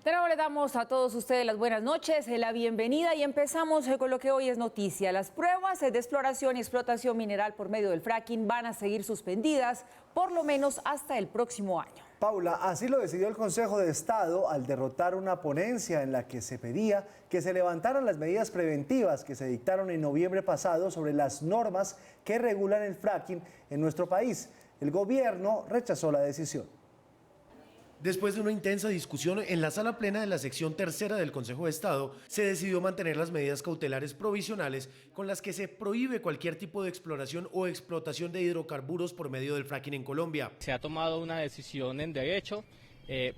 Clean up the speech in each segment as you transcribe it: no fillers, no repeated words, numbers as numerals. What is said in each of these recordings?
De nuevo le damos a todos ustedes las buenas noches, la bienvenida y empezamos con lo que hoy es noticia. Las pruebas de exploración y explotación mineral por medio del fracking van a seguir suspendidas por lo menos hasta el próximo año. Paula, así lo decidió el Consejo de Estado al derrotar una ponencia en la que se pedía que se levantaran las medidas preventivas que se dictaron en noviembre pasado sobre las normas que regulan el fracking en nuestro país. El gobierno rechazó la decisión. Después de una intensa discusión en la sala plena de la sección tercera del Consejo de Estado, se decidió mantener las medidas cautelares provisionales con las que se prohíbe cualquier tipo de exploración o explotación de hidrocarburos por medio del fracking en Colombia. Se ha tomado una decisión en derecho,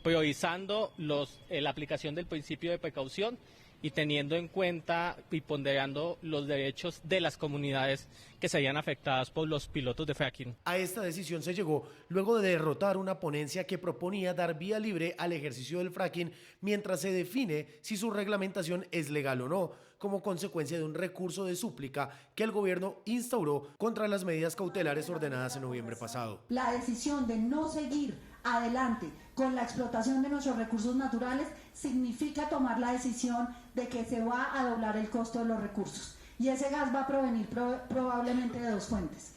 priorizando la aplicación del principio de precaución y teniendo en cuenta y ponderando los derechos de las comunidades que serían afectadas por los pilotos de fracking. A esta decisión se llegó luego de derrotar una ponencia que proponía dar vía libre al ejercicio del fracking mientras se define si su reglamentación es legal o no, como consecuencia de un recurso de súplica que el gobierno instauró contra las medidas cautelares ordenadas en noviembre pasado. La decisión de no seguir adelante con la explotación de nuestros recursos naturales significa tomar la decisión de que se va a doblar el costo de los recursos. Y ese gas va a provenir probablemente de dos fuentes,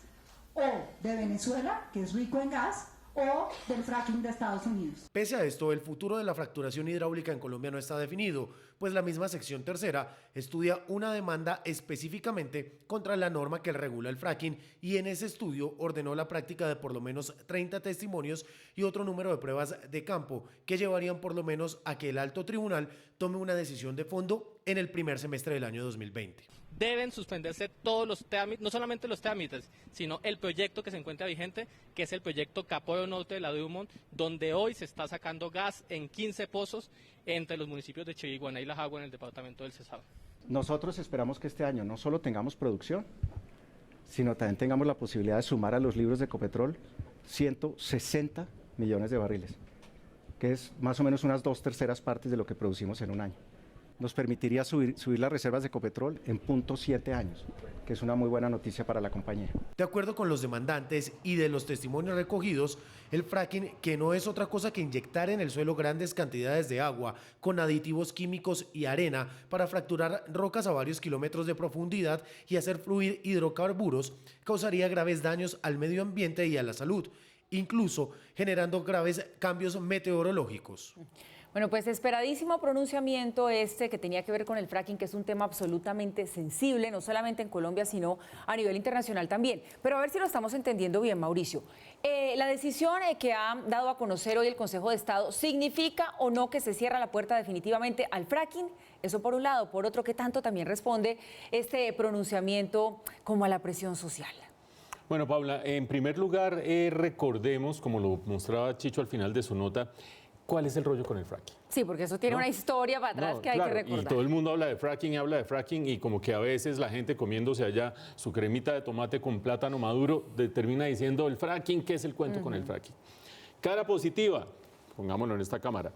o de Venezuela, que es rico en gas, o del fracking de Estados Unidos. Pese a esto, el futuro de la fracturación hidráulica en Colombia no está definido, pues la misma sección tercera estudia una demanda específicamente contra la norma que regula el fracking y en ese estudio ordenó la práctica de por lo menos 30 testimonios y otro número de pruebas de campo que llevarían por lo menos a que el alto tribunal tome una decisión de fondo en el primer semestre del año 2020. Deben suspenderse todos los trámites, no solamente los trámites, sino el proyecto que se encuentra vigente, que es el proyecto Caporo Norte de la Drummond, donde hoy se está sacando gas en 15 pozos entre los municipios de Chiriguaná y La Jagua en el departamento del Cesar. Nosotros esperamos que este año no solo tengamos producción, sino también tengamos la posibilidad de sumar a los libros de Ecopetrol 160 millones de barriles, que es más o menos unas 2/3 partes de lo que producimos en un año. Nos permitiría subir las reservas de Ecopetrol en 0.7 años, que es una muy buena noticia para la compañía. De acuerdo con los demandantes y de los testimonios recogidos, el fracking, que no es otra cosa que inyectar en el suelo grandes cantidades de agua con aditivos químicos y arena para fracturar rocas a varios kilómetros de profundidad y hacer fluir hidrocarburos, causaría graves daños al medio ambiente y a la salud, incluso generando graves cambios meteorológicos. Bueno, pues esperadísimo pronunciamiento que tenía que ver con el fracking, que es un tema absolutamente sensible, no solamente en Colombia, sino a nivel internacional también. Pero a ver si lo estamos entendiendo bien, Mauricio. La decisión que ha dado a conocer hoy el Consejo de Estado, ¿significa o no que se cierra la puerta definitivamente al fracking? Eso por un lado. Por otro, ¿qué tanto también responde este pronunciamiento como a la presión social? Bueno, Paula, en primer lugar, recordemos, como lo mostraba Chicho al final de su nota, ¿cuál es el rollo con el fracking? Sí, porque eso tiene una historia para atrás que hay que recordar. Y todo el mundo habla de fracking y como que a veces la gente comiéndose allá su cremita de tomate con plátano maduro termina diciendo el fracking, ¿qué es el cuento con el fracking? Cara positiva, pongámoslo en esta cámara,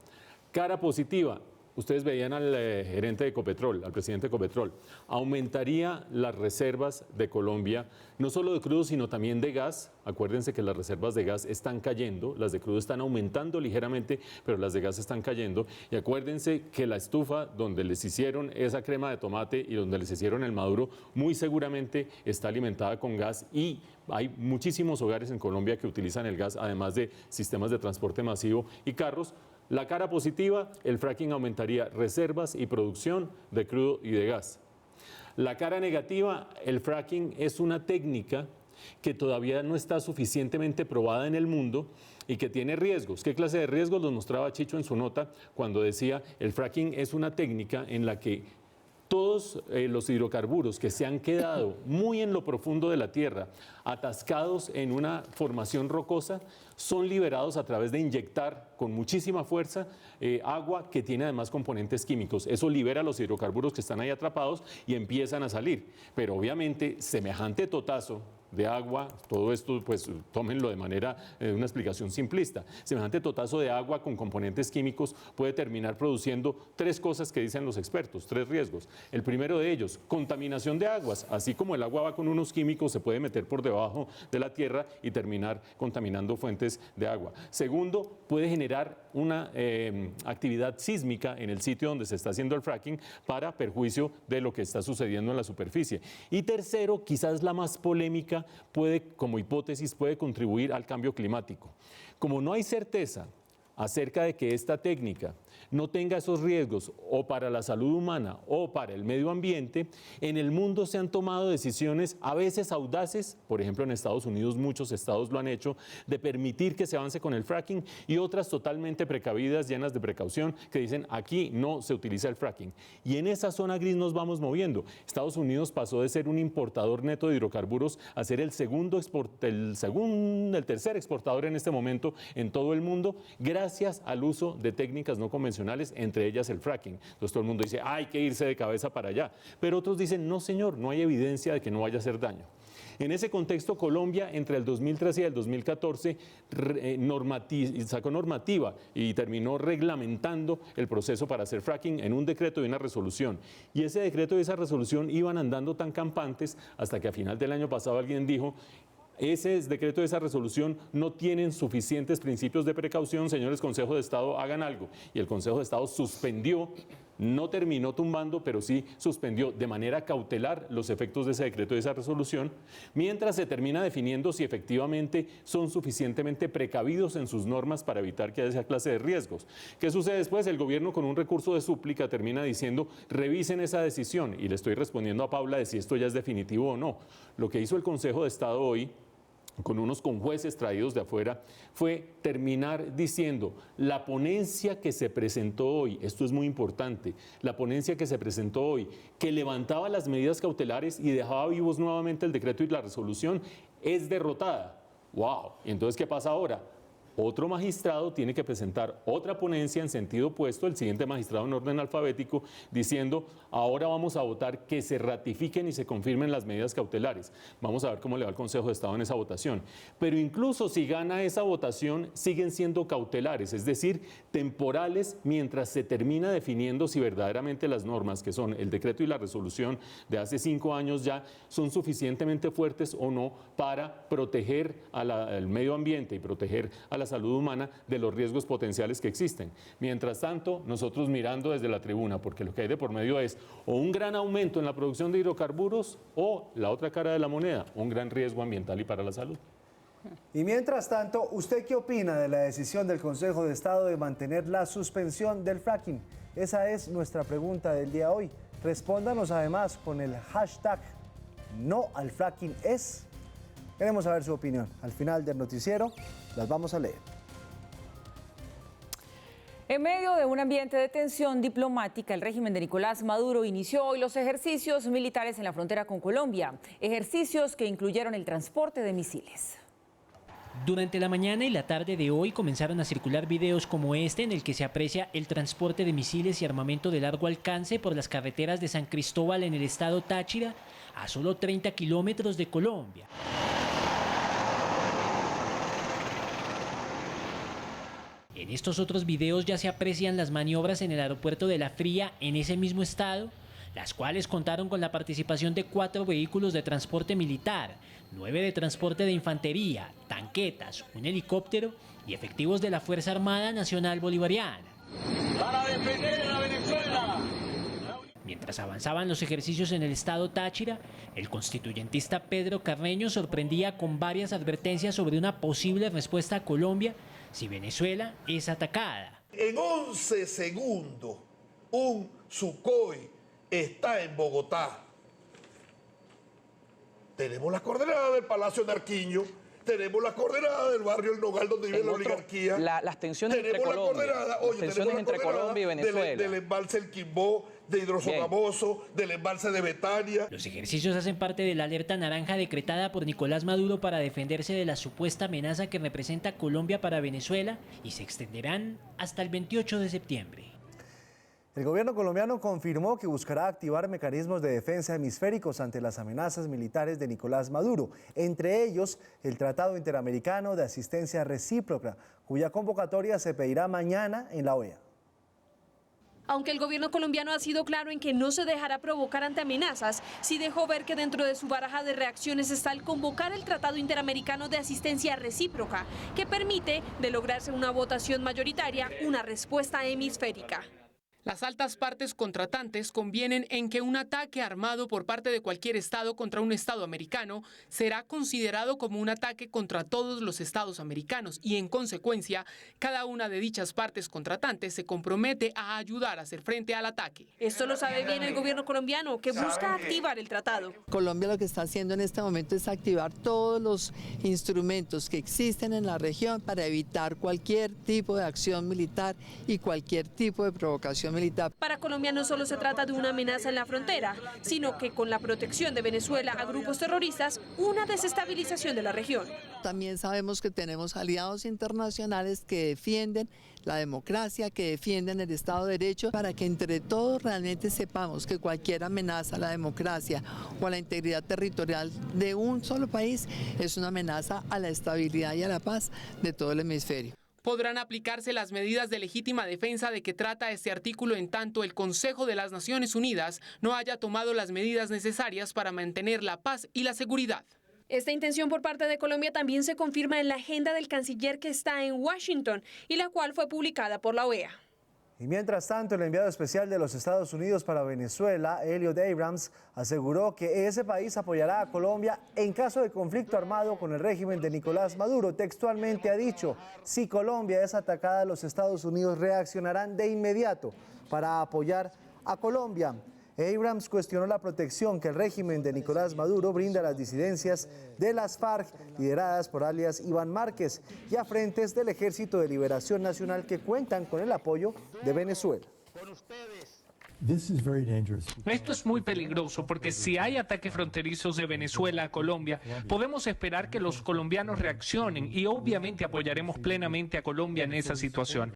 cara positiva. Ustedes veían al gerente de Ecopetrol, al presidente de Ecopetrol, aumentaría las reservas de Colombia, no solo de crudo, sino también de gas. Acuérdense que las reservas de gas están cayendo, las de crudo están aumentando ligeramente, pero las de gas están cayendo. Y acuérdense que la estufa donde les hicieron esa crema de tomate y donde les hicieron el maduro, muy seguramente está alimentada con gas y hay muchísimos hogares en Colombia que utilizan el gas, además de sistemas de transporte masivo y carros. La cara positiva, el fracking aumentaría reservas y producción de crudo y de gas. La cara negativa, el fracking es una técnica que todavía no está suficientemente probada en el mundo y que tiene riesgos. ¿Qué clase de riesgos? Los mostraba Chicho en su nota cuando decía el fracking es una técnica en la que todos los hidrocarburos que se han quedado muy en lo profundo de la tierra, atascados en una formación rocosa, son liberados a través de inyectar con muchísima fuerza agua que tiene además componentes químicos. Eso libera los hidrocarburos que están ahí atrapados y empiezan a salir. Pero obviamente semejante totazo de agua, todo esto pues tómenlo de manera, una explicación simplista. Semejante totazo de agua con componentes químicos puede terminar produciendo 3 cosas que dicen los expertos, 3 riesgos. El primero de ellos, contaminación de aguas. Así como el agua va con unos químicos, se puede meter por debajo de la tierra y terminar contaminando fuentes de agua. Segundo, puede generar una actividad sísmica en el sitio donde se está haciendo el fracking para perjuicio de lo que está sucediendo en la superficie. Y tercero, quizás la más polémica, como hipótesis, puede contribuir al cambio climático. Como no hay certeza acerca de que esta técnica no tenga esos riesgos o para la salud humana o para el medio ambiente, en el mundo se han tomado decisiones a veces audaces, por ejemplo en Estados Unidos muchos estados lo han hecho, de permitir que se avance con el fracking, y otras totalmente precavidas, llenas de precaución, que dicen aquí no se utiliza el fracking. Y en esa zona gris nos vamos moviendo. Estados Unidos pasó de ser un importador neto de hidrocarburos a ser el tercer exportador en este momento en todo el mundo, gracias al uso de técnicas no convencionales, entre ellas el fracking. Entonces todo el mundo dice, hay que irse de cabeza para allá. Pero otros dicen, no señor, no hay evidencia de que no vaya a hacer daño. En ese contexto, Colombia, entre el 2013 y el 2014, sacó normativa y terminó reglamentando el proceso para hacer fracking en un decreto y una resolución. Y ese decreto y esa resolución iban andando tan campantes hasta que a final del año pasado alguien dijo, ese decreto, esa resolución no tienen suficientes principios de precaución, señores Consejo de Estado, hagan algo. Y el Consejo de Estado suspendió, no terminó tumbando, pero sí suspendió de manera cautelar los efectos de ese decreto y esa resolución, mientras se termina definiendo si efectivamente son suficientemente precavidos en sus normas para evitar que haya esa clase de riesgos. ¿Qué sucede después? El gobierno, con un recurso de súplica, termina diciendo, revisen esa decisión, y le estoy respondiendo a Paula de si esto ya es definitivo o no. Lo que hizo el Consejo de Estado hoy, con unos conjueces traídos de afuera, fue terminar diciendo, la ponencia que se presentó hoy, esto es muy importante, la ponencia que se presentó hoy, que levantaba las medidas cautelares y dejaba vivos nuevamente el decreto y la resolución, es derrotada. ¡Wow! ¿Y entonces qué pasa ahora? Otro magistrado tiene que presentar otra ponencia en sentido opuesto, el siguiente magistrado en orden alfabético, diciendo, ahora vamos a votar que se ratifiquen y se confirmen las medidas cautelares. Vamos a ver cómo le va al Consejo de Estado en esa votación. Pero incluso si gana esa votación, siguen siendo cautelares, es decir, temporales, mientras se termina definiendo si verdaderamente las normas, que son el decreto y la resolución de hace 5 años ya, son suficientemente fuertes o no para proteger al medio ambiente y proteger a la salud humana de los riesgos potenciales que existen. Mientras tanto, nosotros mirando desde la tribuna, porque lo que hay de por medio es o un gran aumento en la producción de hidrocarburos o la otra cara de la moneda, un gran riesgo ambiental y para la salud. Y mientras tanto, ¿usted qué opina de la decisión del Consejo de Estado de mantener la suspensión del fracking? Esa es nuestra pregunta del día de hoy. Respóndanos además con el hashtag no al fracking es. Queremos saber su opinión. Al final del noticiero las vamos a leer. En medio de un ambiente de tensión diplomática, el régimen de Nicolás Maduro inició hoy los ejercicios militares en la frontera con Colombia, ejercicios que incluyeron el transporte de misiles. Durante la mañana y la tarde de hoy comenzaron a circular videos como este en el que se aprecia el transporte de misiles y armamento de largo alcance por las carreteras de San Cristóbal en el estado Táchira, a solo 30 kilómetros de Colombia. En estos otros videos ya se aprecian las maniobras en el aeropuerto de La Fría en ese mismo estado, las cuales contaron con la participación de 4 vehículos de transporte militar, 9 de transporte de infantería, tanquetas, un helicóptero y efectivos de la Fuerza Armada Nacional Bolivariana. ¡Para defender a Venezuela! Mientras avanzaban los ejercicios en el estado Táchira, el constituyentista Pedro Carreño sorprendía con varias advertencias sobre una posible respuesta a Colombia si Venezuela es atacada. En 11 segundos, un Sukhoi está en Bogotá. Tenemos las coordenadas del Palacio de Arquiño, tenemos las coordenadas del barrio El Nogal donde vive la oligarquía. Las tensiones entre Colombia y Venezuela. Del embalse El Quimbó, de Hidrosogamoso, del embalse de Betania. Los ejercicios hacen parte de la alerta naranja decretada por Nicolás Maduro para defenderse de la supuesta amenaza que representa Colombia para Venezuela y se extenderán hasta el 28 de septiembre. El gobierno colombiano confirmó que buscará activar mecanismos de defensa hemisféricos ante las amenazas militares de Nicolás Maduro, entre ellos el Tratado Interamericano de Asistencia Recíproca, cuya convocatoria se pedirá mañana en la OEA. Aunque el gobierno colombiano ha sido claro en que no se dejará provocar ante amenazas, sí dejó ver que dentro de su baraja de reacciones está el convocar el Tratado Interamericano de Asistencia Recíproca, que permite, de lograrse una votación mayoritaria, una respuesta hemisférica. Las altas partes contratantes convienen en que un ataque armado por parte de cualquier Estado contra un Estado americano será considerado como un ataque contra todos los Estados americanos y, en consecuencia, cada una de dichas partes contratantes se compromete a ayudar a hacer frente al ataque. Esto lo sabe bien el gobierno colombiano, que busca activar el tratado. Colombia lo que está haciendo en este momento es activar todos los instrumentos que existen en la región para evitar cualquier tipo de acción militar y cualquier tipo de provocación militar. Para Colombia no solo se trata de una amenaza en la frontera, sino que con la protección de Venezuela a grupos terroristas, una desestabilización de la región. También sabemos que tenemos aliados internacionales que defienden la democracia, que defienden el Estado de Derecho, para que entre todos realmente sepamos que cualquier amenaza a la democracia o a la integridad territorial de un solo país es una amenaza a la estabilidad y a la paz de todo el hemisferio. Podrán aplicarse las medidas de legítima defensa de que trata este artículo en tanto el Consejo de las Naciones Unidas no haya tomado las medidas necesarias para mantener la paz y la seguridad. Esta intención por parte de Colombia también se confirma en la agenda del canciller que está en Washington y la cual fue publicada por la OEA. Y mientras tanto, el enviado especial de los Estados Unidos para Venezuela, Elliot Abrams, aseguró que ese país apoyará a Colombia en caso de conflicto armado con el régimen de Nicolás Maduro. Textualmente ha dicho, si Colombia es atacada, los Estados Unidos reaccionarán de inmediato para apoyar a Colombia. Abrams cuestionó la protección que el régimen de Nicolás Maduro brinda a las disidencias de las FARC, lideradas por alias Iván Márquez, y a frentes del Ejército de Liberación Nacional que cuentan con el apoyo de Venezuela. Esto es muy peligroso porque si hay ataques fronterizos de Venezuela a Colombia, podemos esperar que los colombianos reaccionen y obviamente apoyaremos plenamente a Colombia en esa situación.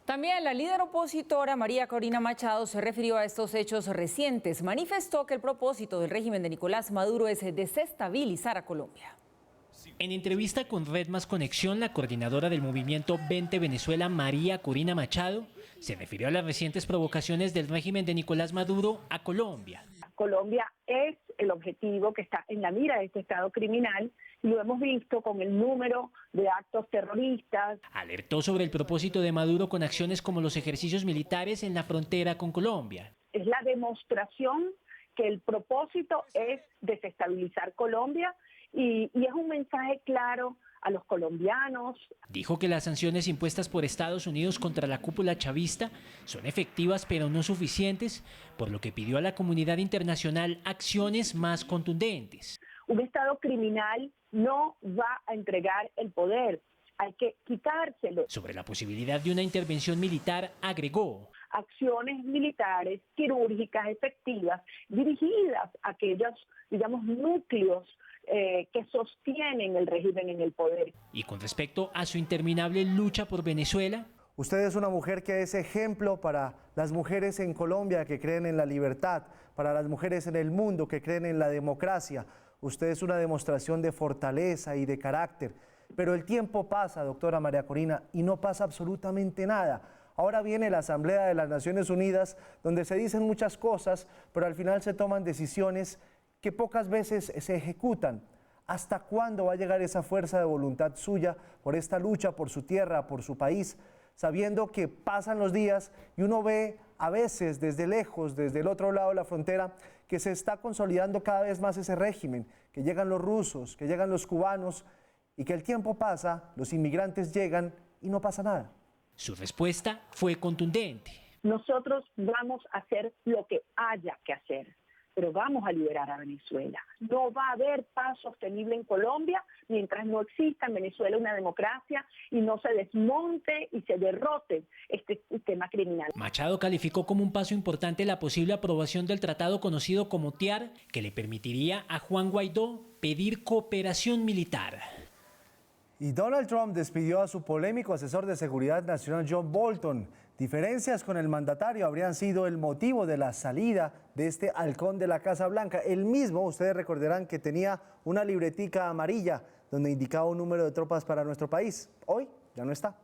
También la líder opositora María Corina Machado se refirió a estos hechos recientes. Manifestó que el propósito del régimen de Nicolás Maduro es desestabilizar a Colombia. En entrevista con Red Más Conexión, la coordinadora del movimiento 20 Venezuela, María Corina Machado, se refirió a las recientes provocaciones del régimen de Nicolás Maduro a Colombia. Colombia es el objetivo que está en la mira de este Estado criminal y lo hemos visto con el número de actos terroristas. Alertó sobre el propósito de Maduro con acciones como los ejercicios militares en la frontera con Colombia. Es la demostración que el propósito es desestabilizar Colombia y es un mensaje claro a los colombianos. Dijo que las sanciones impuestas por Estados Unidos contra la cúpula chavista son efectivas pero no suficientes, por lo que pidió a la comunidad internacional acciones más contundentes. Un Estado criminal no va a entregar el poder, hay que quitárselo. Sobre la posibilidad de una intervención militar, agregó: acciones militares quirúrgicas efectivas dirigidas a aquellos, núcleos que sostienen el régimen en el poder. Y con respecto a su interminable lucha por Venezuela, usted es una mujer que es ejemplo para las mujeres en Colombia que creen en la libertad, para las mujeres en el mundo que creen en la democracia. Usted es una demostración de fortaleza y de carácter. Pero el tiempo pasa, doctora María Corina, y no pasa absolutamente nada. Ahora viene la Asamblea de las Naciones Unidas, donde se dicen muchas cosas, pero al final se toman decisiones que pocas veces se ejecutan. ¿Hasta cuándo va a llegar esa fuerza de voluntad suya por esta lucha, por su tierra, por su país, sabiendo que pasan los días y uno ve a veces desde lejos, desde el otro lado de la frontera, que se está consolidando cada vez más ese régimen, que llegan los rusos, que llegan los cubanos y que el tiempo pasa, los inmigrantes llegan y no pasa nada? Su respuesta fue contundente. Nosotros vamos a hacer lo que haya que hacer, pero vamos a liberar a Venezuela. No va a haber paz sostenible en Colombia mientras no exista en Venezuela una democracia y no se desmonte y se derrote este sistema criminal. Machado calificó como un paso importante la posible aprobación del tratado conocido como TIAR, que le permitiría a Juan Guaidó pedir cooperación militar. Y Donald Trump despidió a su polémico asesor de seguridad nacional John Bolton. Diferencias con el mandatario habrían sido el motivo de la salida de este halcón de la Casa Blanca. El mismo, ustedes recordarán que tenía una libretica amarilla donde indicaba un número de tropas para nuestro país. Hoy ya no está.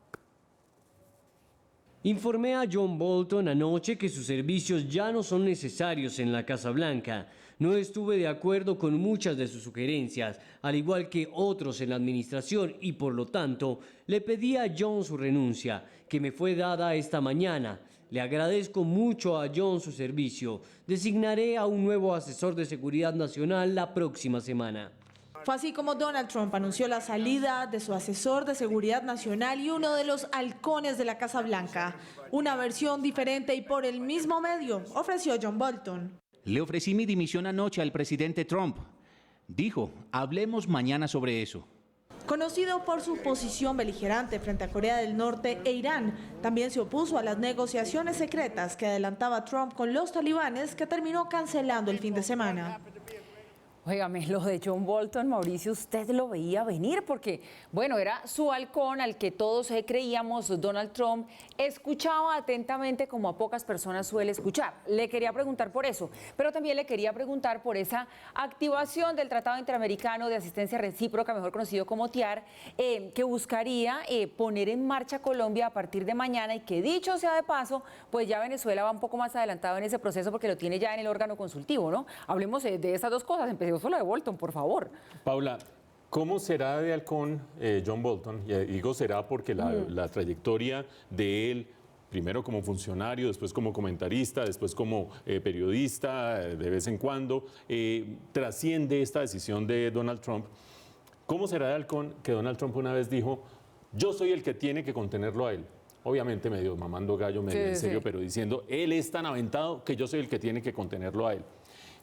Informé a John Bolton anoche que sus servicios ya no son necesarios en la Casa Blanca. No estuve de acuerdo con muchas de sus sugerencias, al igual que otros en la administración, y por lo tanto le pedí a John su renuncia, que me fue dada esta mañana. Le agradezco mucho a John su servicio. Designaré a un nuevo asesor de seguridad nacional la próxima semana. Fue así como Donald Trump anunció la salida de su asesor de seguridad nacional y uno de los halcones de la Casa Blanca. Una versión diferente y por el mismo medio, ofreció John Bolton. Le ofrecí mi dimisión anoche al presidente Trump. Dijo, hablemos mañana sobre eso. Conocido por su posición beligerante frente a Corea del Norte e Irán, también se opuso a las negociaciones secretas que adelantaba Trump con los talibanes, que terminó cancelando el fin de semana. Óigame, lo de John Bolton, Mauricio, usted lo veía venir porque, bueno, era su halcón al que todos creíamos. Donald Trump escuchaba atentamente como a pocas personas suele escuchar. Le quería preguntar por eso, pero también le quería preguntar por esa activación del Tratado Interamericano de Asistencia Recíproca, mejor conocido como TIAR, que buscaría poner en marcha a Colombia a partir de mañana y que, dicho sea de paso, pues ya Venezuela va un poco más adelantado en ese proceso porque lo tiene ya en el órgano consultivo, ¿no? Hablemos de esas dos cosas. Empecemos por lo de Bolton, por favor. Paula, ¿cómo será de halcón John Bolton? Y digo será porque la trayectoria de él, primero como funcionario, después como comentarista, después como periodista de vez en cuando, trasciende esta decisión de Donald Trump. ¿Cómo será de halcón que Donald Trump una vez dijo, yo soy el que tiene que contenerlo a él? Obviamente medio mamando gallo, medio en serio, pero diciendo, él es tan aventado que yo soy el que tiene que contenerlo a él.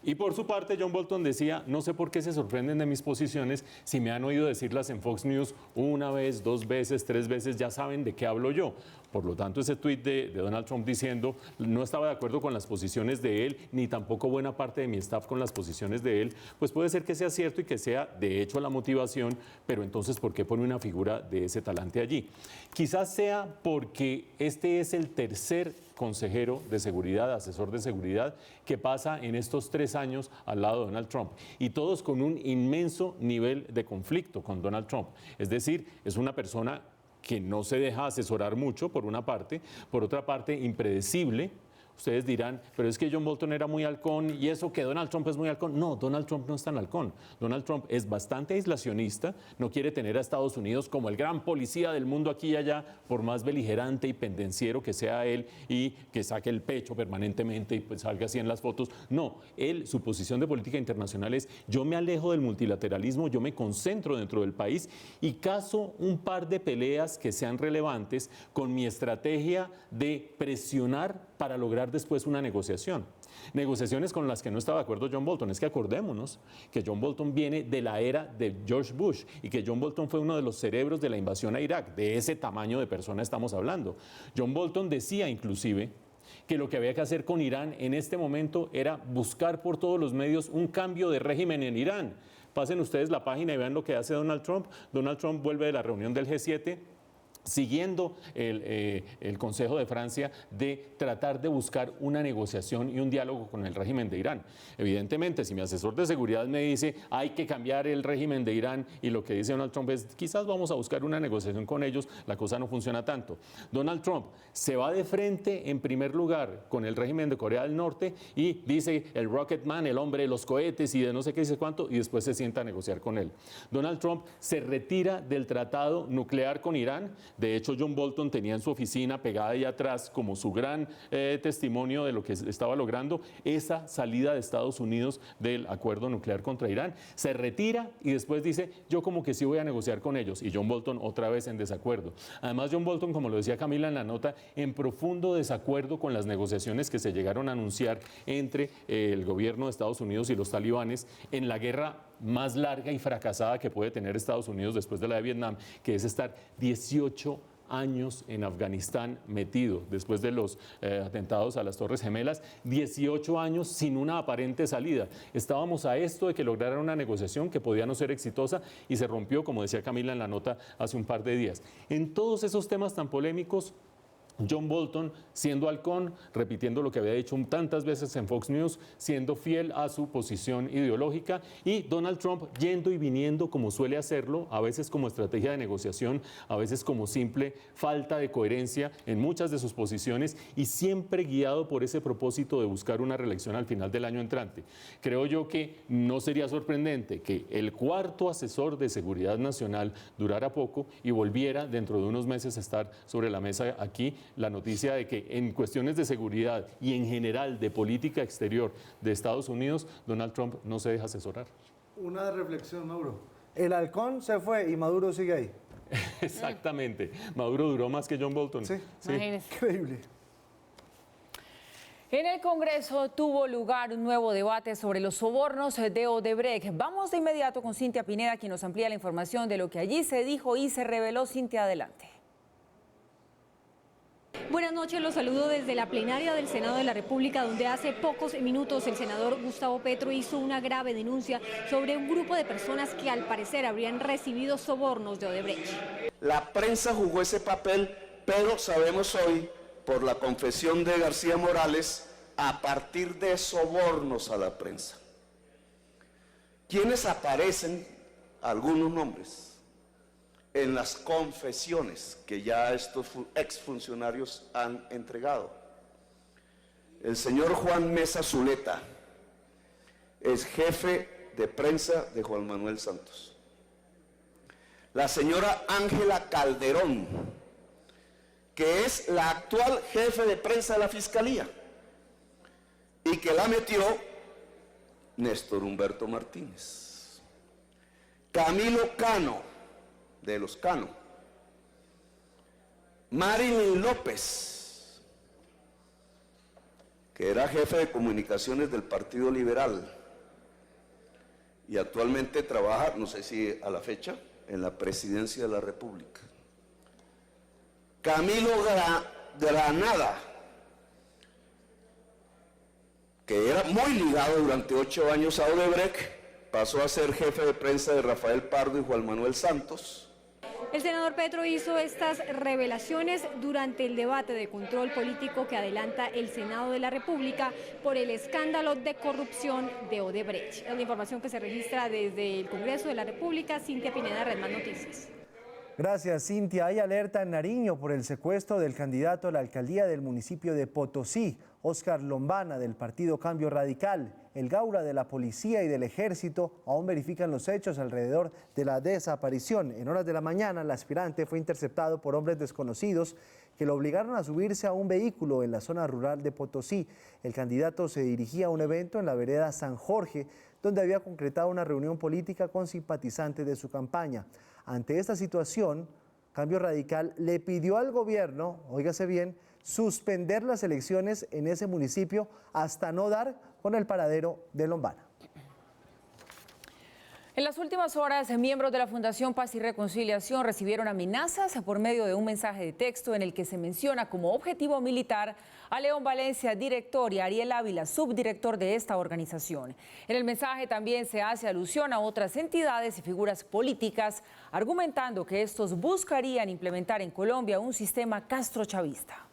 Y por su parte, John Bolton decía, no sé por qué se sorprenden de mis posiciones, si me han oído decirlas en Fox News una vez, 2 veces, 3 veces, ya saben de qué hablo yo. Por lo tanto, ese tuit de Donald Trump diciendo, no estaba de acuerdo con las posiciones de él, ni tampoco buena parte de mi staff con las posiciones de él, pues puede ser que sea cierto y que sea de hecho la motivación, pero entonces, ¿por qué pone una figura de ese talante allí? Quizás sea porque este es el tercer consejero de seguridad, asesor de seguridad, que pasa en estos 3 años al lado de Donald Trump. Y todos con un inmenso nivel de conflicto con Donald Trump. Es decir, es una persona que no se deja asesorar mucho, por una parte, por otra parte, impredecible. Ustedes dirán, pero es que John Bolton era muy halcón y eso que Donald Trump es muy halcón. No, Donald Trump no es tan halcón. Donald Trump es bastante aislacionista, no quiere tener a Estados Unidos como el gran policía del mundo aquí y allá, por más beligerante y pendenciero que sea él y que saque el pecho permanentemente y pues salga así en las fotos. No, él, su posición de política internacional es, yo me alejo del multilateralismo, yo me concentro dentro del país y caso un par de peleas que sean relevantes con mi estrategia de presionar para lograr después una negociación. Negociaciones con las que no estaba de acuerdo John Bolton. Es que acordémonos que John Bolton viene de la era de George Bush y que John Bolton fue uno de los cerebros de la invasión a Irak. De ese tamaño de persona estamos hablando. John Bolton decía inclusive que lo que había que hacer con Irán en este momento era buscar por todos los medios un cambio de régimen en Irán. Pasen ustedes la página y vean lo que hace Donald Trump. Donald Trump vuelve de la reunión del G7 siguiendo el Consejo de Francia de tratar de buscar una negociación y un diálogo con el régimen de Irán. Evidentemente, si mi asesor de seguridad me dice hay que cambiar el régimen de Irán y lo que dice Donald Trump es quizás vamos a buscar una negociación con ellos, la cosa no funciona tanto. Donald Trump se va de frente en primer lugar con el régimen de Corea del Norte y dice el Rocket Man, el hombre de los cohetes y de no sé qué dice cuánto, y después se sienta a negociar con él. Donald Trump se retira del tratado nuclear con Irán. De hecho, John Bolton tenía en su oficina pegada ahí atrás como su gran testimonio de lo que estaba logrando esa salida de Estados Unidos del acuerdo nuclear contra Irán. Se retira y después dice, yo como que sí voy a negociar con ellos. Y John Bolton otra vez en desacuerdo. Además, John Bolton, como lo decía Camila en la nota, en profundo desacuerdo con las negociaciones que se llegaron a anunciar entre el gobierno de Estados Unidos y los talibanes en la guerra más larga y fracasada que puede tener Estados Unidos después de la de Vietnam, que es estar 18 años en Afganistán metido, después de los atentados a las Torres Gemelas, 18 años sin una aparente salida. Estábamos a esto de que lograran una negociación que podía no ser exitosa y se rompió, como decía Camila en la nota hace un par de días. En todos esos temas tan polémicos, John Bolton siendo halcón, repitiendo lo que había dicho tantas veces en Fox News, siendo fiel a su posición ideológica, y Donald Trump yendo y viniendo como suele hacerlo, a veces como estrategia de negociación, a veces como simple falta de coherencia en muchas de sus posiciones, y siempre guiado por ese propósito de buscar una reelección al final del año entrante. Creo yo que no sería sorprendente que el cuarto asesor de seguridad nacional durara poco y volviera dentro de unos meses a estar sobre la mesa aquí la noticia de que en cuestiones de seguridad y en general de política exterior de Estados Unidos, Donald Trump no se deja asesorar. Una reflexión, Mauro. El halcón se fue y Maduro sigue ahí. Exactamente. Maduro duró más que John Bolton. Sí. Increíble. En el Congreso tuvo lugar un nuevo debate sobre los sobornos de Odebrecht. Vamos de inmediato con Cintia Pineda, quien nos amplía la información de lo que allí se dijo y se reveló. Cintia, adelante. Buenas noches, los saludo desde la plenaria del Senado de la República, donde hace pocos minutos el senador Gustavo Petro hizo una grave denuncia sobre un grupo de personas que al parecer habrían recibido sobornos de Odebrecht. La prensa jugó ese papel, pero sabemos hoy, por la confesión de García Morales, a partir de sobornos a la prensa. ¿Quiénes aparecen? Algunos nombres en las confesiones que ya estos exfuncionarios han entregado. El señor Juan Mesa Zuleta es jefe de prensa de Juan Manuel Santos. La señora Ángela Calderón, que es la actual jefe de prensa de la Fiscalía, y que la metió Néstor Humberto Martínez. Camilo Cano, de los Cano. Marilyn López, que era jefe de comunicaciones del Partido Liberal y actualmente trabaja, no sé si a la fecha, en la Presidencia de la República. Camilo Granada, que era muy ligado durante 8 años a Odebrecht, pasó a ser jefe de prensa de Rafael Pardo y Juan Manuel Santos. El senador Petro hizo estas revelaciones durante el debate de control político que adelanta el Senado de la República por el escándalo de corrupción de Odebrecht. Es la información que se registra desde el Congreso de la República. Cintia Pineda, Red Más Noticias. Gracias, Cintia. Hay alerta en Nariño por el secuestro del candidato a la alcaldía del municipio de Potosí, Óscar Lombana, del partido Cambio Radical. El Gaula de la Policía y del Ejército aún verifican los hechos alrededor de la desaparición. En horas de la mañana, el aspirante fue interceptado por hombres desconocidos que lo obligaron a subirse a un vehículo en la zona rural de Potosí. El candidato se dirigía a un evento en la vereda San Jorge, donde había concretado una reunión política con simpatizantes de su campaña. Ante esta situación, Cambio Radical le pidió al gobierno, óigase bien, suspender las elecciones en ese municipio hasta no dar con el paradero de Lombana. En las últimas horas, miembros de la Fundación Paz y Reconciliación recibieron amenazas por medio de un mensaje de texto en el que se menciona como objetivo militar a León Valencia, director, y a Ariel Ávila, subdirector de esta organización. En el mensaje también se hace alusión a otras entidades y figuras políticas, argumentando que estos buscarían implementar en Colombia un sistema castrochavista.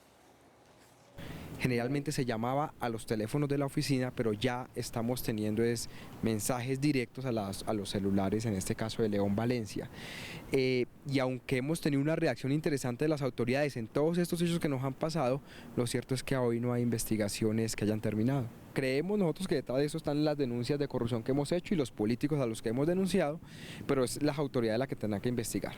Generalmente se llamaba a los teléfonos de la oficina, pero ya estamos teniendo mensajes directos a los celulares, en este caso de León Valencia. Y aunque hemos tenido una reacción interesante de las autoridades en todos estos hechos que nos han pasado, lo cierto es que hoy no hay investigaciones que hayan terminado. Creemos nosotros que detrás de eso están las denuncias de corrupción que hemos hecho y los políticos a los que hemos denunciado, pero es las autoridades las que tendrán que investigar.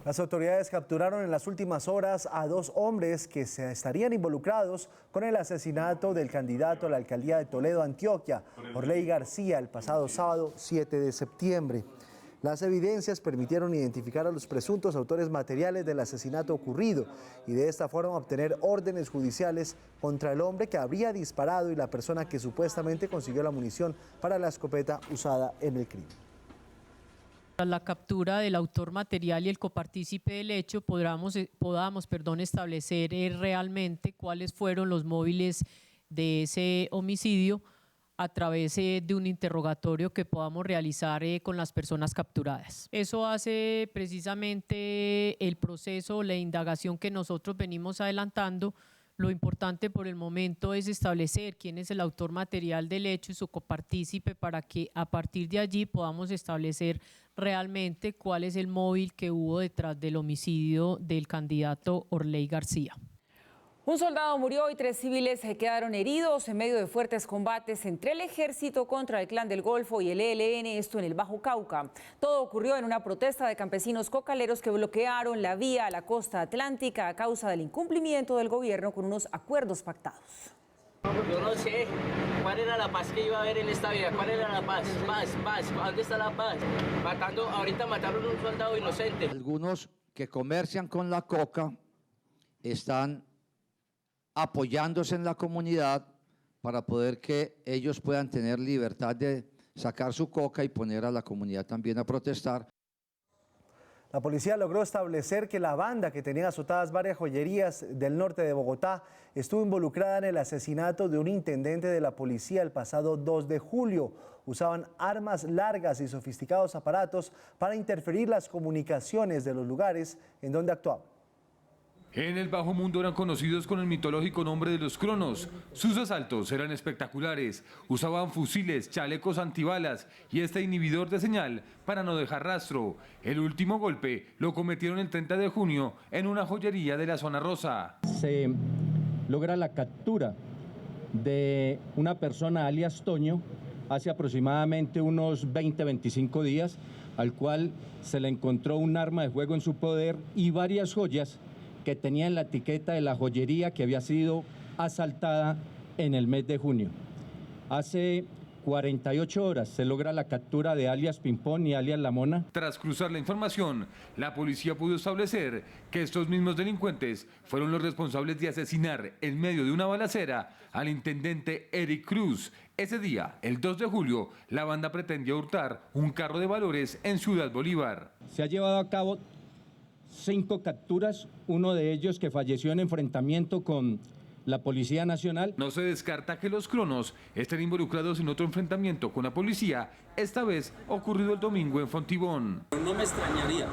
Las autoridades capturaron en las últimas horas a 2 hombres que se estarían involucrados con el asesinato del candidato a la alcaldía de Toledo, Antioquia, Orley García, el pasado sábado 7 de septiembre. Las evidencias permitieron identificar a los presuntos autores materiales del asesinato ocurrido y de esta forma obtener órdenes judiciales contra el hombre que habría disparado y la persona que supuestamente consiguió la munición para la escopeta usada en el crimen. Tras la captura del autor material y el copartícipe del hecho, podamos establecer realmente cuáles fueron los móviles de ese homicidio, a través de un interrogatorio que podamos realizar con las personas capturadas. Eso hace precisamente el proceso, la indagación que nosotros venimos adelantando. Lo importante por el momento es establecer quién es el autor material del hecho y su copartícipe para que a partir de allí podamos establecer realmente cuál es el móvil que hubo detrás del homicidio del candidato Orley García. Un soldado murió y 3 civiles quedaron heridos en medio de fuertes combates entre el ejército contra el Clan del Golfo y el ELN, esto en el Bajo Cauca. Todo ocurrió en una protesta de campesinos cocaleros que bloquearon la vía a la costa atlántica a causa del incumplimiento del gobierno con unos acuerdos pactados. Yo no sé cuál era la paz que iba a haber en esta vida, cuál era la paz, paz, ¿dónde está la paz? Ahorita mataron a un soldado inocente. Algunos que comercian con la coca están apoyándose en la comunidad para poder que ellos puedan tener libertad de sacar su coca y poner a la comunidad también a protestar. La policía logró establecer que la banda que tenía azotadas varias joyerías del norte de Bogotá estuvo involucrada en el asesinato de un intendente de la policía el pasado 2 de julio. Usaban armas largas y sofisticados aparatos para interferir las comunicaciones de los lugares en donde actuaban. En el bajo mundo eran conocidos con el mitológico nombre de los Cronos. Sus asaltos eran espectaculares. Usaban fusiles, chalecos antibalas y este inhibidor de señal para no dejar rastro. El último golpe lo cometieron el 30 de junio en una joyería de la zona rosa. Se logra la captura de una persona alias Toño hace aproximadamente unos 20-25 días, al cual se le encontró un arma de fuego en su poder y varias joyas que tenían la etiqueta de la joyería que había sido asaltada en el mes de junio. Hace 48 horas se logra la captura de alias Pimpón y alias La Mona. Tras cruzar la información, la policía pudo establecer que estos mismos delincuentes fueron los responsables de asesinar en medio de una balacera al intendente Eric Cruz. Ese día, el 2 de julio, la banda pretendía hurtar un carro de valores en Ciudad Bolívar. Se ha llevado a cabo 5 capturas, uno de ellos que falleció en enfrentamiento con la Policía Nacional. No se descarta que los Cronos estén involucrados en otro enfrentamiento con la policía, esta vez ocurrido el domingo en Fontibón. No me extrañaría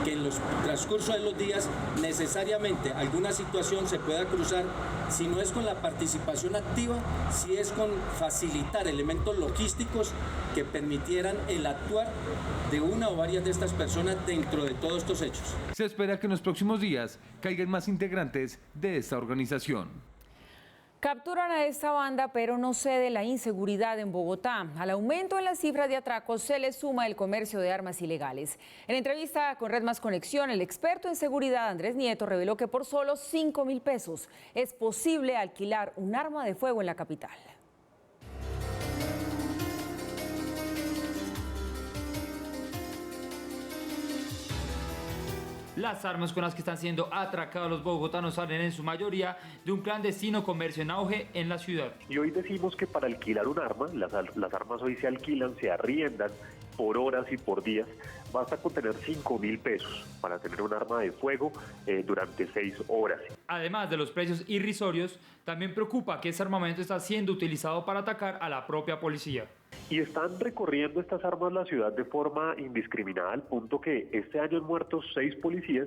que en los transcurso de los días necesariamente alguna situación se pueda cruzar, si no es con la participación activa, si es con facilitar elementos logísticos que permitieran el actuar de una o varias de estas personas dentro de todos estos hechos. Se espera que en los próximos días caigan más integrantes de esta organización. Capturan a esta banda, pero no cede la inseguridad en Bogotá. Al aumento en las cifras de atracos se le suma el comercio de armas ilegales. En entrevista con Red Más Conexión, el experto en seguridad Andrés Nieto reveló que por solo 5.000 pesos es posible alquilar un arma de fuego en la capital. Las armas con las que están siendo atracados los bogotanos salen en su mayoría de un clandestino comercio en auge en la ciudad. Y hoy decimos que para alquilar un arma, las armas hoy se alquilan, se arriendan por horas y por días. Basta con tener 5.000 pesos para tener un arma de fuego durante 6 horas. Además de los precios irrisorios, también preocupa que ese armamento está siendo utilizado para atacar a la propia policía. Y están recorriendo estas armas la ciudad de forma indiscriminada, al punto que este año han muerto 6 policías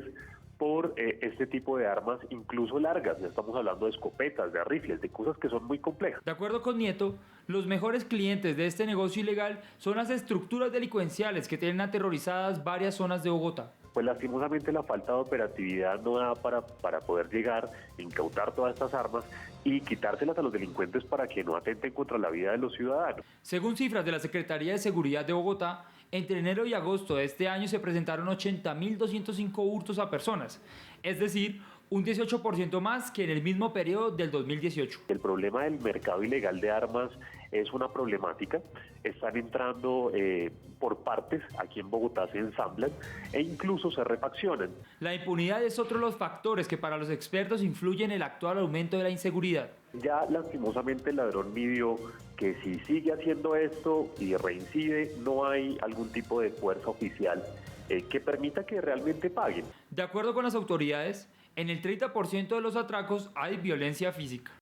por este tipo de armas, incluso largas. Ya estamos hablando de escopetas, de rifles, de cosas que son muy complejas. De acuerdo con Nieto, los mejores clientes de este negocio ilegal son las estructuras delincuenciales que tienen aterrorizadas varias zonas de Bogotá. Pues lastimosamente la falta de operatividad no da para poder llegar, incautar todas estas armas y quitárselas a los delincuentes para que no atenten contra la vida de los ciudadanos. Según cifras de la Secretaría de Seguridad de Bogotá, entre enero y agosto de este año se presentaron 80.205 hurtos a personas, es decir, un 18% más que en el mismo periodo del 2018. El problema del mercado ilegal de armas es una problemática. Están entrando por partes, aquí en Bogotá se ensamblan e incluso se refaccionan. La impunidad es otro de los factores que para los expertos influyen en el actual aumento de la inseguridad. Ya lastimosamente el ladrón midió que si sigue haciendo esto y reincide, no hay algún tipo de fuerza oficial que permita que realmente paguen. De acuerdo con las autoridades, en el 30% de los atracos hay violencia física.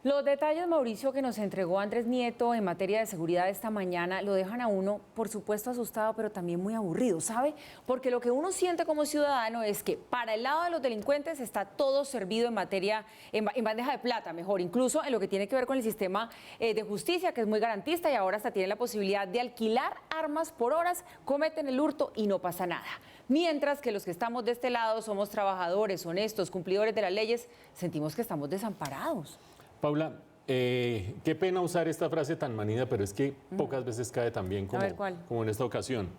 Los detalles, Mauricio, que nos entregó Andrés Nieto en materia de seguridad esta mañana lo dejan a uno, por supuesto, asustado, pero también muy aburrido, ¿sabe? Porque lo que uno siente como ciudadano es que para el lado de los delincuentes está todo servido en materia, en bandeja de plata, mejor, incluso en lo que tiene que ver con el sistema de justicia, que es muy garantista y ahora hasta tiene la posibilidad de alquilar armas por horas, cometen el hurto y no pasa nada. Mientras que los que estamos de este lado somos trabajadores, honestos, cumplidores de las leyes, sentimos que estamos desamparados. Paula, qué pena usar esta frase tan manida, pero es que pocas veces cae tan bien como en esta ocasión.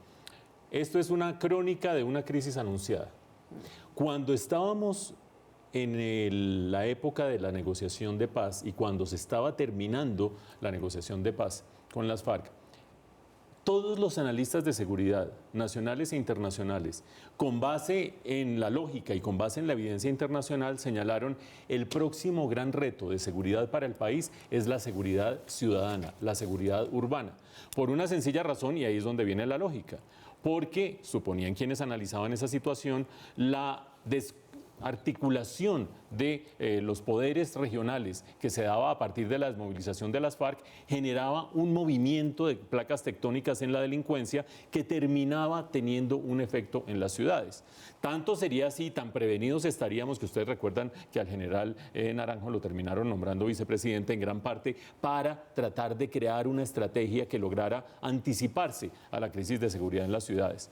Esto es una crónica de una crisis anunciada. Cuando estábamos en la época de la negociación de paz y cuando se estaba terminando la negociación de paz con las FARC, todos los analistas de seguridad, nacionales e internacionales, con base en la lógica y con base en la evidencia internacional, señalaron el próximo gran reto de seguridad para el país es la seguridad ciudadana, la seguridad urbana. Por una sencilla razón, y ahí es donde viene la lógica, porque suponían quienes analizaban esa situación la articulación de los poderes regionales que se daba a partir de la desmovilización de las FARC generaba un movimiento de placas tectónicas en la delincuencia que terminaba teniendo un efecto en las ciudades. Tanto sería así, tan prevenidos estaríamos, que ustedes recuerdan que al general Naranjo lo terminaron nombrando vicepresidente en gran parte para tratar de crear una estrategia que lograra anticiparse a la crisis de seguridad en las ciudades.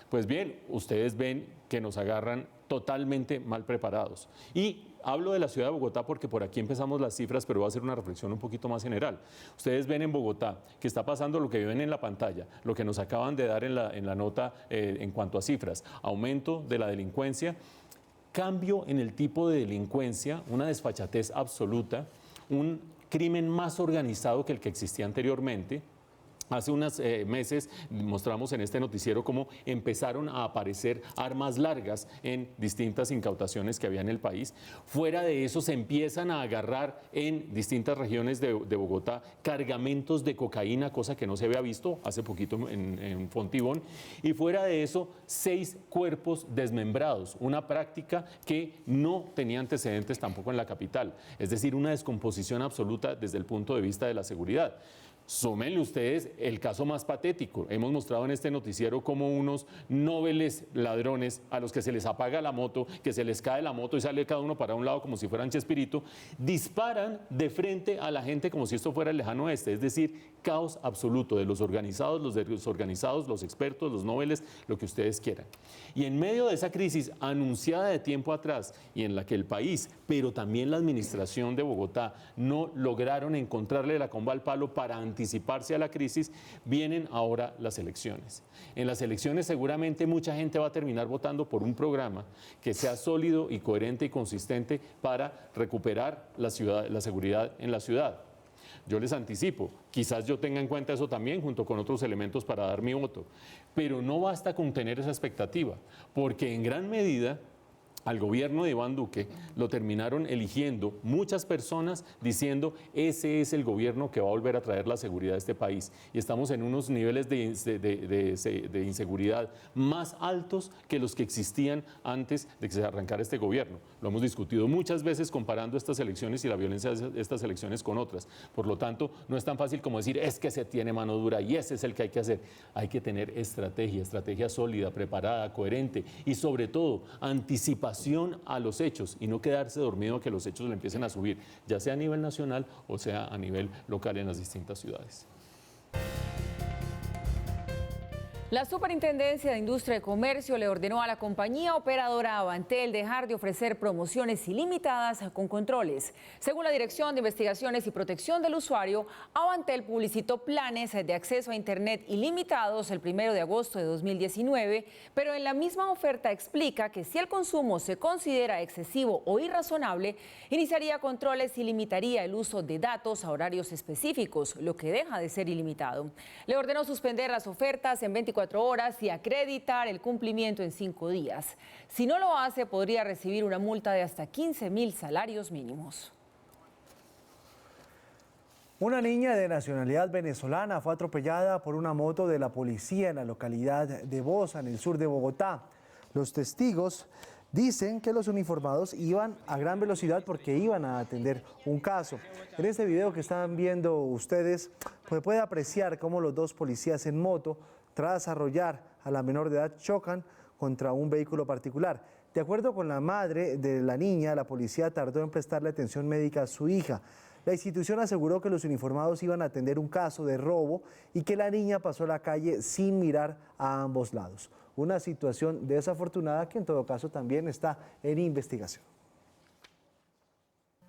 Pues bien, ustedes ven que nos agarran totalmente mal preparados. Y hablo de la ciudad de Bogotá porque por aquí empezamos las cifras, pero voy a hacer una reflexión un poquito más general. Ustedes ven en Bogotá que está pasando lo que ven en la pantalla, lo que nos acaban de dar en la nota en cuanto a cifras, aumento de la delincuencia, cambio en el tipo de delincuencia, una desfachatez absoluta, un crimen más organizado que el que existía anteriormente. Hace unos meses mostramos en este noticiero cómo empezaron a aparecer armas largas en distintas incautaciones que había en el país. Fuera de eso se empiezan a agarrar en distintas regiones de Bogotá cargamentos de cocaína, cosa que no se había visto hace poquito en Fontibón. Y fuera de eso, 6 cuerpos desmembrados, una práctica que no tenía antecedentes tampoco en la capital. Es decir, una descomposición absoluta desde el punto de vista de la seguridad. Súmenle ustedes el caso más patético. Hemos mostrado en este noticiero cómo unos nobles ladrones a los que se les apaga la moto, que se les cae la moto y sale cada uno para un lado como si fueran Chespirito, disparan de frente a la gente como si esto fuera el lejano oeste. Es decir, caos absoluto de los organizados, los desorganizados, los expertos, los nobles, lo que ustedes quieran. Y en medio de esa crisis anunciada de tiempo atrás y en la que el país, pero también la administración de Bogotá, no lograron encontrarle la comba al palo para anticiparse a la crisis, vienen ahora las elecciones. En las elecciones seguramente mucha gente va a terminar votando por un programa que sea sólido y coherente y consistente para recuperar la seguridad en la ciudad. Yo les anticipo, quizás yo tenga en cuenta eso también junto con otros elementos para dar mi voto, pero no basta con tener esa expectativa, porque en gran medida al gobierno de Iván Duque lo terminaron eligiendo muchas personas diciendo ese es el gobierno que va a volver a traer la seguridad a este país. Y estamos en unos niveles de inseguridad más altos que los que existían antes de que se arrancara este gobierno. Lo hemos discutido muchas veces comparando estas elecciones y la violencia de estas elecciones con otras. Por lo tanto, no es tan fácil como decir es que se tiene mano dura y ese es el que hay que hacer. Hay que tener estrategia sólida, preparada, coherente y sobre todo anticipación a los hechos y no quedarse dormido a que los hechos le empiecen a subir, ya sea a nivel nacional o sea a nivel local en las distintas ciudades. La Superintendencia de Industria y Comercio le ordenó a la compañía operadora Avantel dejar de ofrecer promociones ilimitadas con controles. Según la Dirección de Investigaciones y Protección del Usuario, Avantel publicitó planes de acceso a Internet ilimitados el 1 de agosto de 2019, pero en la misma oferta explica que si el consumo se considera excesivo o irrazonable, iniciaría controles y limitaría el uso de datos a horarios específicos, lo que deja de ser ilimitado. Le ordenó suspender las ofertas en 24 horas y acreditar el cumplimiento en 5 días. Si no lo hace, podría recibir una multa de hasta 15.000 salarios mínimos. Una niña de nacionalidad venezolana fue atropellada por una moto de la policía en la localidad de Bosa, en el sur de Bogotá. Los testigos Dicen que los uniformados iban a gran velocidad porque iban a atender un caso. En este video que están viendo ustedes, pues puede apreciar cómo los dos policías en moto, tras arrollar a la menor de edad, chocan contra un vehículo particular. De acuerdo con la madre de la niña, la policía tardó en prestarle atención médica a su hija. La institución aseguró que los uniformados iban a atender un caso de robo y que la niña pasó la calle sin mirar a ambos lados. Una situación desafortunada que en todo caso también está en investigación.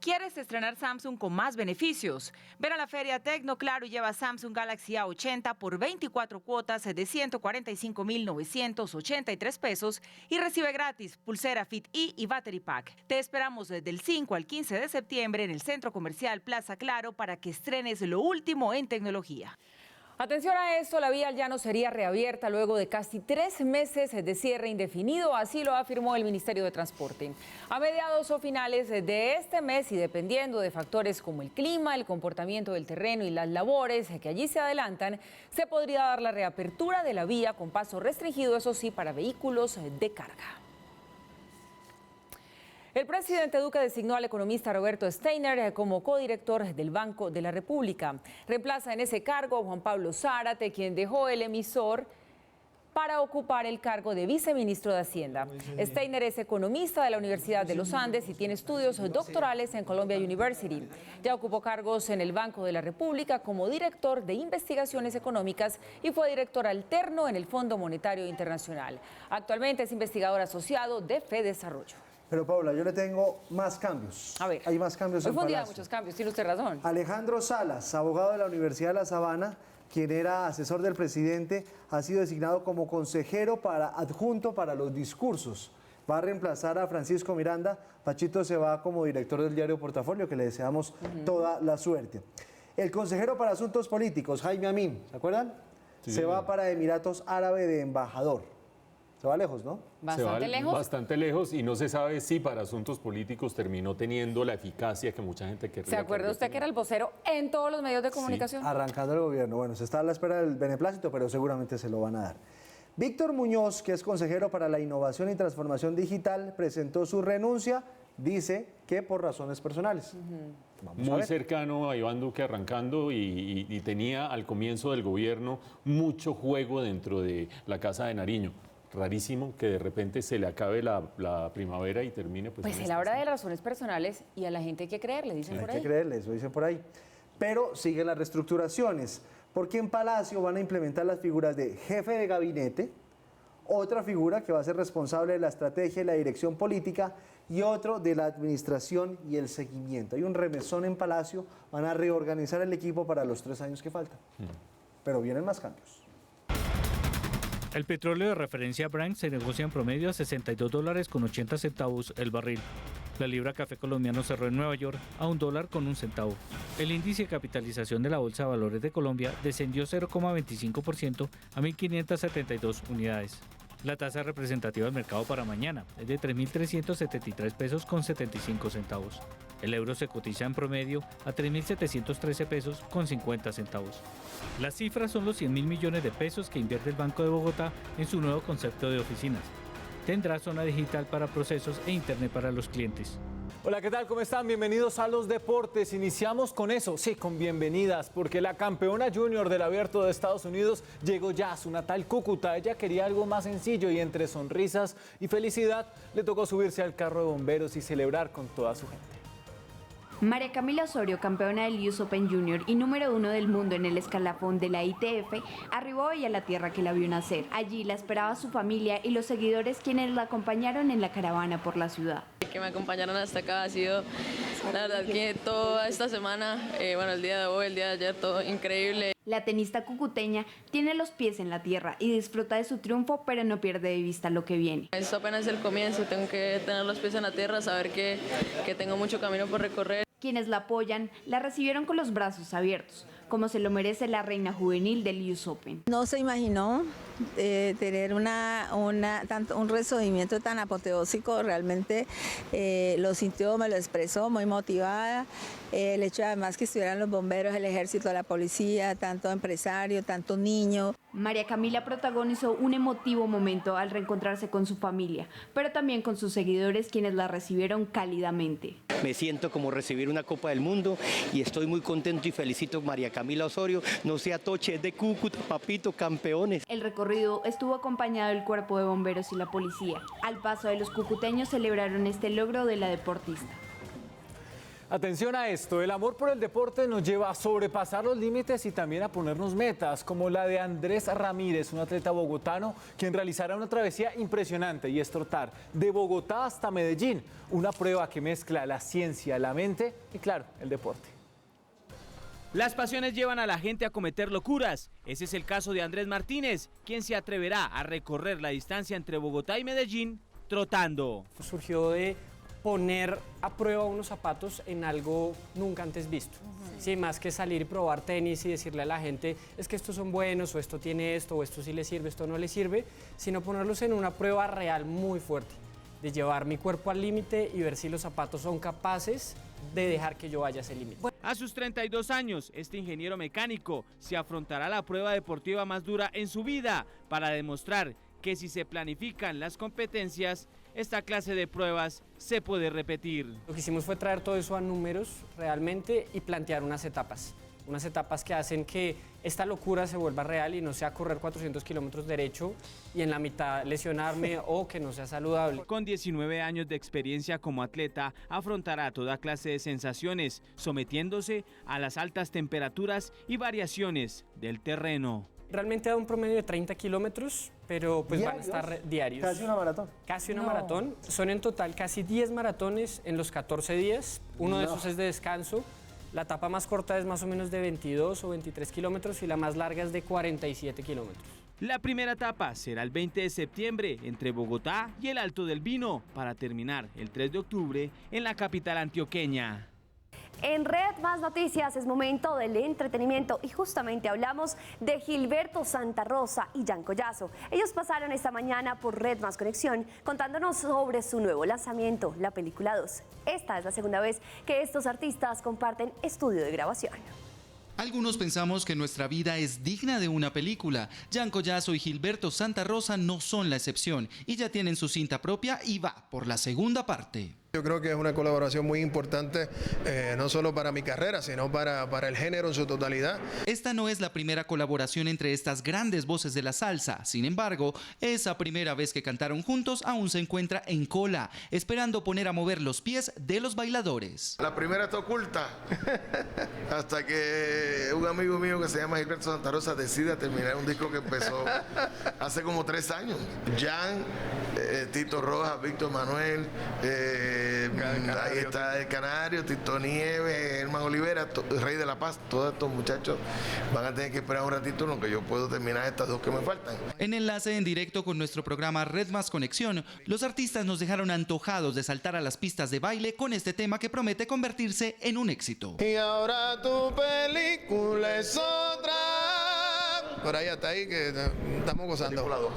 ¿Quieres estrenar Samsung con más beneficios? Ven a la Feria Tecno Claro y lleva Samsung Galaxy A80 por 24 cuotas de 145.983 pesos y recibe gratis pulsera Fit E y Battery Pack. Te esperamos desde el 5 al 15 de septiembre en el Centro Comercial Plaza Claro para que estrenes lo último en tecnología. Atención a esto, la vía al llano sería reabierta luego de casi 3 meses de cierre indefinido, así lo afirmó el Ministerio de Transporte. A mediados o finales de este mes y dependiendo de factores como el clima, el comportamiento del terreno y las labores que allí se adelantan, se podría dar la reapertura de la vía con paso restringido, eso sí, para vehículos de carga. El presidente Duque designó al economista Roberto Steiner como codirector del Banco de la República. Reemplaza en ese cargo a Juan Pablo Zárate, quien dejó el emisor para ocupar el cargo de viceministro de Hacienda. Steiner es economista de la Universidad de los Andes y tiene estudios doctorales en Columbia University. Ya ocupó cargos en el Banco de la República como director de investigaciones económicas y fue director alterno en el Fondo Monetario Internacional. Actualmente es investigador asociado de FEDesarrollo. Pero Paula, yo le tengo más cambios. A ver. Hay más cambios en Hoy fue un día de Palacio. muchos cambios, tiene usted razón. Alejandro Salas, abogado de la Universidad de La Sabana, quien era asesor del presidente, ha sido designado como consejero adjunto para los discursos. Va a reemplazar a Francisco Miranda. Pachito se va como director del diario Portafolio, que le deseamos toda la suerte. El consejero para asuntos políticos, Jaime Amin, ¿se acuerdan? Sí, se va para Emiratos Árabes de embajador. Se va lejos, ¿no? Bastante lejos. Bastante lejos y no se sabe si para asuntos políticos terminó teniendo la eficacia que mucha gente quería. ¿Se acuerda usted que era el vocero en todos los medios de comunicación? Sí, arrancando el gobierno. Bueno, se está a la espera del beneplácito, pero seguramente se lo van a dar. Víctor Muñoz, que es consejero para la innovación y transformación digital, presentó su renuncia, dice que por razones personales. Muy cercano a Iván Duque arrancando y tenía al comienzo del gobierno mucho juego dentro de la Casa de Nariño. Rarísimo que de repente se le acabe la primavera y termine. Pues él habla de razones personales y a la gente hay que creerle, dicen por ahí. Hay que creerle, eso dicen por ahí. Pero siguen las reestructuraciones, porque en Palacio van a implementar las figuras de jefe de gabinete, otra figura que va a ser responsable de la estrategia y la dirección política y otro de la administración y el seguimiento. Hay un remesón en Palacio, van a reorganizar el equipo para los 3 años que faltan. Pero vienen más cambios. El petróleo de referencia Brent se negocia en promedio a $62.80 el barril. La libra café colombiano cerró en Nueva York a $1.01. El índice de capitalización de la Bolsa de Valores de Colombia descendió 0,25% a 1.572 unidades. La tasa representativa del mercado para mañana es de 3.373 pesos con 75 centavos. El euro se cotiza en promedio a 3.713 pesos con 50 centavos. Las cifras son los 100.000 millones de pesos que invierte el Banco de Bogotá en su nuevo concepto de oficinas. Tendrá zona digital para procesos e internet para los clientes. Hola, ¿qué tal? ¿Cómo están? Bienvenidos a los deportes. Iniciamos con eso, sí, con bienvenidas, porque la campeona junior del Abierto de Estados Unidos llegó ya a su natal Cúcuta. Ella quería algo más sencillo y entre sonrisas y felicidad le tocó subirse al carro de bomberos y celebrar con toda su gente. María Camila Osorio, campeona del US Open Junior y número 1 del mundo en el escalafón de la ITF, arribó hoy a la tierra que la vio nacer. Allí la esperaba su familia y los seguidores quienes la acompañaron en la caravana por la ciudad. Que me acompañaron hasta acá ha sido, la verdad que toda esta semana, el día de hoy, el día de ayer, todo increíble. La tenista cucuteña tiene los pies en la tierra y disfruta de su triunfo, pero no pierde de vista lo que viene. Esto apenas es el comienzo, tengo que tener los pies en la tierra, saber que tengo mucho camino por recorrer. Quienes la apoyan la recibieron con los brazos abiertos, como se lo merece la reina juvenil del US Open. No se imaginó tener un recibimiento tan apoteósico, realmente lo sintió, me lo expresó, muy motivada. El hecho además que estuvieran los bomberos, el ejército, la policía, tanto empresario, tanto niño. María Camila protagonizó un emotivo momento al reencontrarse con su familia, pero también con sus seguidores, quienes la recibieron cálidamente. Me siento como recibir una Copa del Mundo y estoy muy contento y felicito a María Camila Osorio. No sea toche, es de Cúcuta, papito, campeones. El recorrido estuvo acompañado del cuerpo de bomberos y la policía. Al paso de los cucuteños celebraron este logro de la deportista. Atención a esto, el amor por el deporte nos lleva a sobrepasar los límites y también a ponernos metas, como la de Andrés Ramírez, un atleta bogotano, quien realizará una travesía impresionante y es trotar de Bogotá hasta Medellín, una prueba que mezcla la ciencia, la mente y, claro, el deporte. Las pasiones llevan a la gente a cometer locuras. Ese es el caso de Andrés Martínez, quien se atreverá a recorrer la distancia entre Bogotá y Medellín trotando. Surgió de poner a prueba unos zapatos en algo nunca antes visto. Sí, más que salir y probar tenis y decirle a la gente es que estos son buenos o esto tiene esto o esto sí le sirve, esto no le sirve, sino ponerlos en una prueba real muy fuerte, de llevar mi cuerpo al límite y ver si los zapatos son capaces de dejar que yo vaya a ese límite. A sus 32 años, este ingeniero mecánico se afrontará la prueba deportiva más dura en su vida para demostrar que si se planifican las competencias, esta clase de pruebas se puede repetir. Lo que hicimos fue traer todo eso a números realmente y plantear unas etapas que hacen que esta locura se vuelva real y no sea correr 400 kilómetros derecho y en la mitad lesionarme o que no sea saludable. Con 19 años de experiencia como atleta, afrontará toda clase de sensaciones, sometiéndose a las altas temperaturas y variaciones del terreno. Realmente da un promedio de 30 kilómetros, pero pues van a estar diarios. Casi una maratón. Casi una maratón. Son en total casi 10 maratones en los 14 días. Uno de esos es de descanso. La etapa más corta es más o menos de 22 o 23 kilómetros y la más larga es de 47 kilómetros. La primera etapa será el 20 de septiembre entre Bogotá y el Alto del Vino, para terminar el 3 de octubre en la capital antioqueña. En Red Más Noticias es momento del entretenimiento y justamente hablamos de Gilberto Santa Rosa y Jan Collazo. Ellos pasaron esta mañana por Red Más Conexión contándonos sobre su nuevo lanzamiento, la película 2. Esta es la segunda vez que estos artistas comparten estudio de grabación. Algunos pensamos que nuestra vida es digna de una película. Jan Collazo y Gilberto Santa Rosa no son la excepción y ya tienen su cinta propia y va por la segunda parte. Yo creo que es una colaboración muy importante, no solo para mi carrera, sino para el género en su totalidad. Esta no es la primera colaboración entre estas grandes voces de la salsa. Sin embargo, esa primera vez que cantaron juntos aún se encuentra en cola, esperando poner a mover los pies de los bailadores. La primera está oculta, hasta que un amigo mío que se llama Gilberto Santa Rosa decide terminar un disco que empezó hace como 3 años. Jan, Tito Rojas, Víctor Manuel, ahí está El Canario, Tito Nieves, Herman Olivera, Rey de la Paz. Todos estos muchachos van a tener que esperar un ratito en lo que yo puedo terminar estas 2 que me faltan. En enlace en directo con nuestro programa Red Más Conexión, los artistas nos dejaron antojados de saltar a las pistas de baile con este tema que promete convertirse en un éxito. Y ahora tu película es otra. Por ahí hasta ahí que estamos gozando.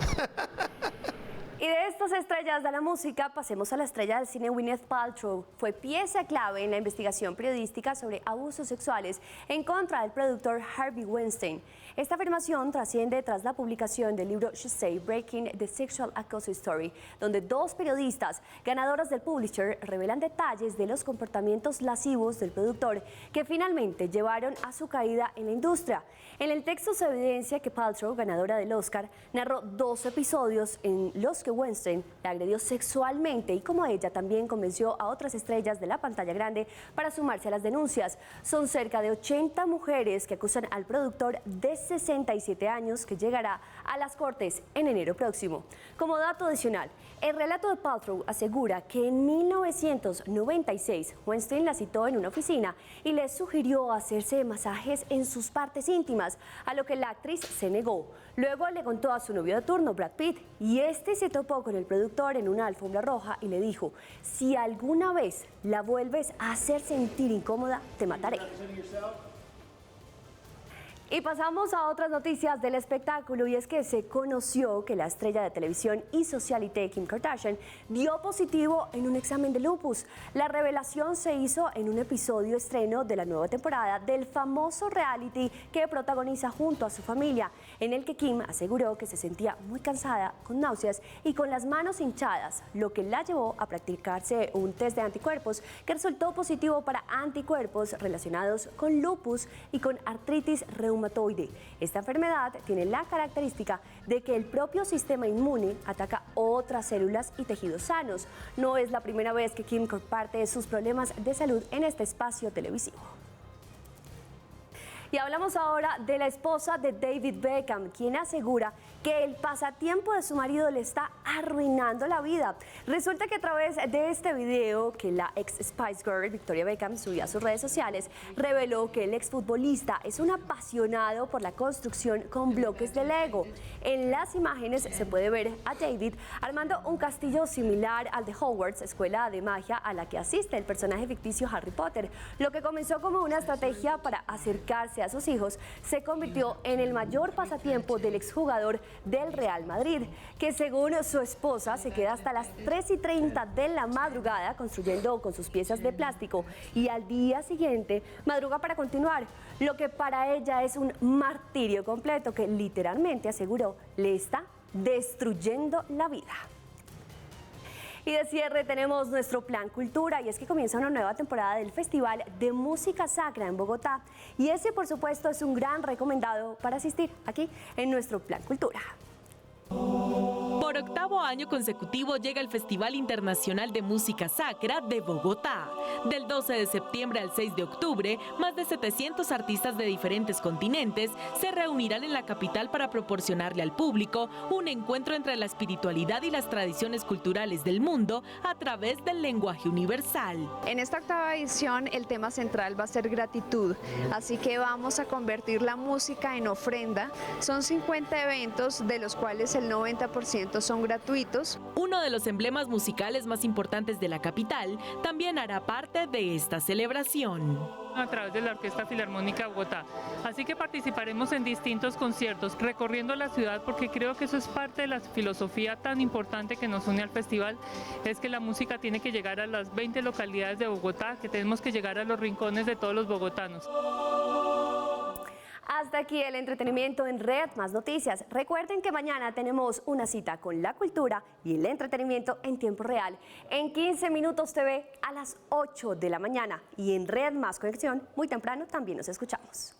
Y de estas estrellas de la música pasemos a la estrella del cine Gwyneth Paltrow. Fue pieza clave en la investigación periodística sobre abusos sexuales en contra del productor Harvey Weinstein. Esta afirmación trasciende tras la publicación del libro She Say Breaking the Sexual Accusation Story, donde 2 periodistas ganadoras del Pulitzer revelan detalles de los comportamientos lascivos del productor que finalmente llevaron a su caída en la industria. En el texto se evidencia que Paltrow, ganadora del Oscar, narró 2 episodios en los que Weinstein la agredió sexualmente y como ella también convenció a otras estrellas de la pantalla grande para sumarse a las denuncias. Son cerca de 80 mujeres que acusan al productor de 67 años que llegará a las cortes en enero próximo. Como dato adicional, el relato de Paltrow asegura que en 1996 Weinstein la citó en una oficina y le sugirió hacerse masajes en sus partes íntimas, a lo que la actriz se negó. Luego le contó a su novio de turno, Brad Pitt, y este se topó con el productor en una alfombra roja y le dijo: si alguna vez la vuelves a hacer sentir incómoda, te mataré. Y pasamos a otras noticias del espectáculo, y es que se conoció que la estrella de televisión y socialité Kim Kardashian dio positivo en un examen de lupus. La revelación se hizo en un episodio estreno de la nueva temporada del famoso reality que protagoniza junto a su familia, en el que Kim aseguró que se sentía muy cansada, con náuseas y con las manos hinchadas, lo que la llevó a practicarse un test de anticuerpos que resultó positivo para anticuerpos relacionados con lupus y con artritis reumatoide. Esta enfermedad tiene la característica de que el propio sistema inmune ataca otras células y tejidos sanos. No es la primera vez que Kim comparte sus problemas de salud en este espacio televisivo. Y hablamos ahora de la esposa de David Beckham, quien asegura que el pasatiempo de su marido le está arruinando la vida. Resulta que a través de este video que la ex Spice Girl Victoria Beckham subió a sus redes sociales, reveló que el exfutbolista es un apasionado por la construcción con bloques de Lego. En las imágenes se puede ver a David armando un castillo similar al de Hogwarts, escuela de magia a la que asiste el personaje ficticio Harry Potter. Lo que comenzó como una estrategia para acercarse a sus hijos se convirtió en el mayor pasatiempo del exjugador del Real Madrid, que según su esposa se queda hasta las 3:30 de la madrugada construyendo con sus piezas de plástico y al día siguiente madruga para continuar, lo que para ella es un martirio completo que literalmente, aseguró, le está destruyendo la vida. Y de cierre tenemos nuestro plan Cultura, y es que comienza una nueva temporada del Festival de Música Sacra en Bogotá, y ese por supuesto es un gran recomendado para asistir aquí en nuestro plan Cultura. Por octavo año consecutivo llega el Festival Internacional de Música Sacra de Bogotá. Del 12 de septiembre al 6 de octubre, más de 700 artistas de diferentes continentes se reunirán en la capital para proporcionarle al público un encuentro entre la espiritualidad y las tradiciones culturales del mundo a través del lenguaje universal. En esta octava edición el tema central va a ser gratitud, así que vamos a convertir la música en ofrenda. Son 50 eventos, de los cuales el 90% son gratuitos. Uno de los emblemas musicales más importantes de la capital también hará parte de esta celebración. A través de la Orquesta Filarmónica de Bogotá. Así que participaremos en distintos conciertos, recorriendo la ciudad, porque creo que eso es parte de la filosofía tan importante que nos une al festival, es que la música tiene que llegar a las 20 localidades de Bogotá, que tenemos que llegar a los rincones de todos los bogotanos. Hasta aquí el entretenimiento en Red Más Noticias. Recuerden que mañana tenemos una cita con la cultura y el entretenimiento en tiempo real en 15 Minutos TV a las 8 de la mañana, y en Red Más Conexión muy temprano también nos escuchamos.